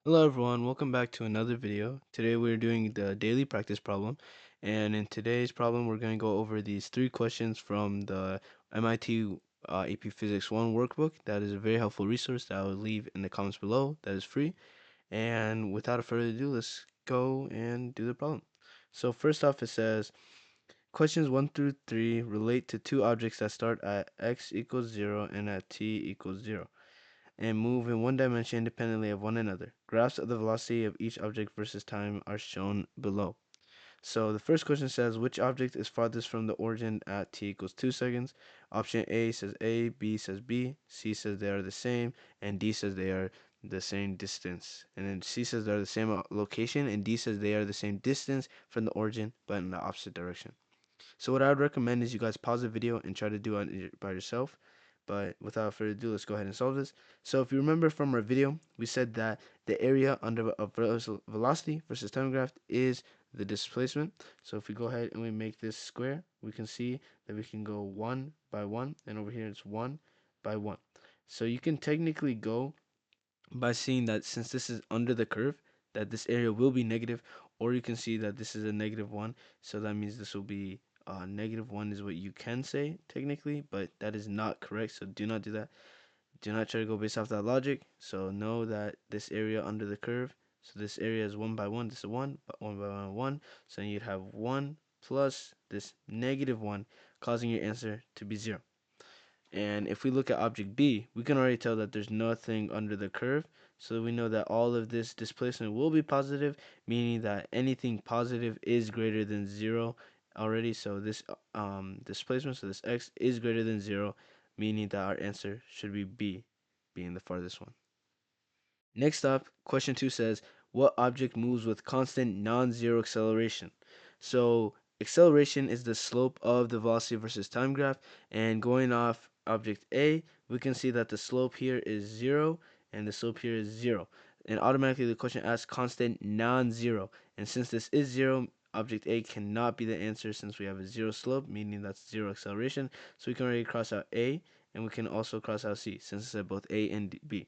Hello everyone, welcome back to another video. Today we're doing the daily practice problem, and in today's problem we're going to go over these three questions from the MIT AP Physics 1 workbook. That is a very helpful resource that I will leave in the comments below. That is free. And without further ado, let's go and do the problem. So first off, it says questions 1 through 3 relate to two objects that start at x equals 0 and at t equals 0 and move in one dimension independently of one another. Graphs of the velocity of each object versus time are shown below. So the first question says, which object is farthest from the origin at t equals 2 seconds? Option A says A, B says B, C says they are the same, and D says they are the same distance. And then C says they're the same location, and D says they are the same distance from the origin, but in the opposite direction. So what I would recommend is you guys pause the video and try to do it by yourself. But without further ado, let's go ahead and solve this. So if you remember from our video, we said that the area under a velocity versus time graph is the displacement. So if we go ahead and we make this square, we can see that we can go one by one, and over here it's one by one. So you can technically go by seeing that since this is under the curve, that this area will be negative, or you can see that this is a negative 1, so that means this will be negative 1 is what you can say technically, but that is not correct, so do not do that. Do not try to go based off that logic. So know that this area under the curve, so this area is 1 by 1, this is 1, but 1 by 1, 1, so you'd have 1 plus this negative 1, causing your answer to be 0. And if we look at object B, we can already tell that there's nothing under the curve. So we know that all of this displacement will be positive, meaning that anything positive is greater than 0 already. So this displacement, so this x is greater than 0, meaning that our answer should be B, being the farthest one. Next up, question 2 says, what object moves with constant non-zero acceleration? So acceleration is the slope of the velocity versus time graph, and going off object A, we can see that the slope here is 0 and the slope here is 0. And automatically the question asks constant non-zero. And since this is 0, object A cannot be the answer since we have a 0 slope, meaning that's 0 acceleration. So we can already cross out A, and we can also cross out C since it's at both A and B.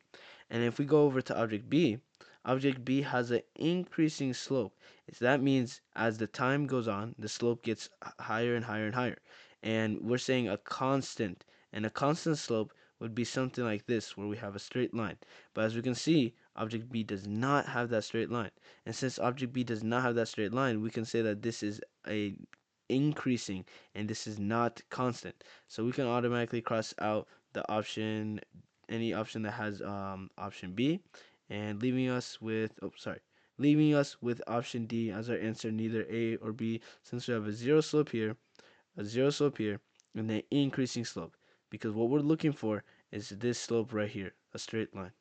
And if we go over to object B has an increasing slope. So that means as the time goes on, the slope gets higher and higher and higher. And we're saying a constant. And a constant slope would be something like this, where we have a straight line. But as we can see, object B does not have that straight line. And since object B does not have that straight line, we can say that this is a increasing and this is not constant. So we can automatically cross out the option, any option that has option B, and leaving us with option D as our answer, neither A or B, since we have a zero slope here, and an increasing slope, because what we're looking for is this slope right here, a straight line.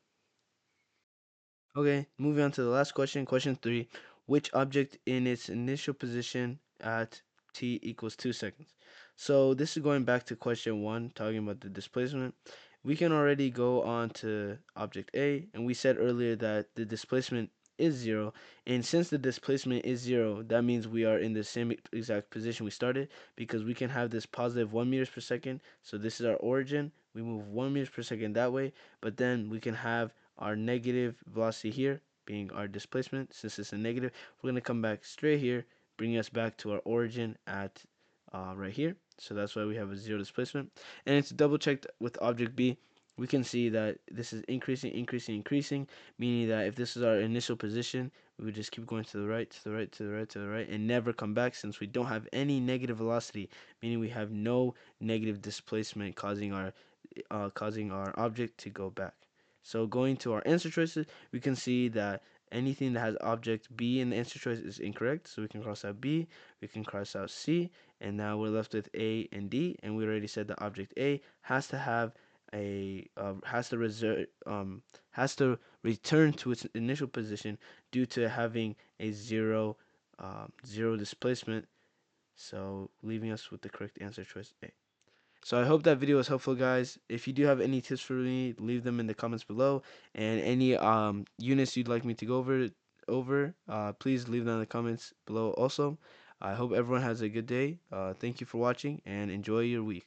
Okay, moving on to the last question, question 3. Which object in its initial position at t equals 2 seconds? So this is going back to question 1, talking about the displacement. We can already go on to object A, and we said earlier that the displacement is 0. And since the displacement is 0, that means we are in the same exact position we started, because we can have this positive 1 meters per second. So this is our origin. We move 1 meters per second that way, but then we can have our negative velocity here being our displacement. Since it's a negative, we're going to come back straight here, bringing us back to our origin at right here. So that's why we have a 0 displacement. And it's double checked with object B. We can see that this is increasing, increasing, increasing, meaning that if this is our initial position, we would just keep going to the right, to the right, to the right, to the right, and never come back, since we don't have any negative velocity, meaning we have no negative displacement causing our object to go back. So going to our answer choices, we can see that anything that has object B in the answer choice is incorrect. So we can cross out B, we can cross out C, and now we're left with A and D. And we already said that object A has to have a has to return to its initial position due to having a zero displacement. So leaving us with the correct answer choice A. So I hope that video was helpful, guys. If you do have any tips for me, leave them in the comments below. And any units you'd like me to go over, please leave them in the comments below also. I hope everyone has a good day. Thank you for watching and enjoy your week.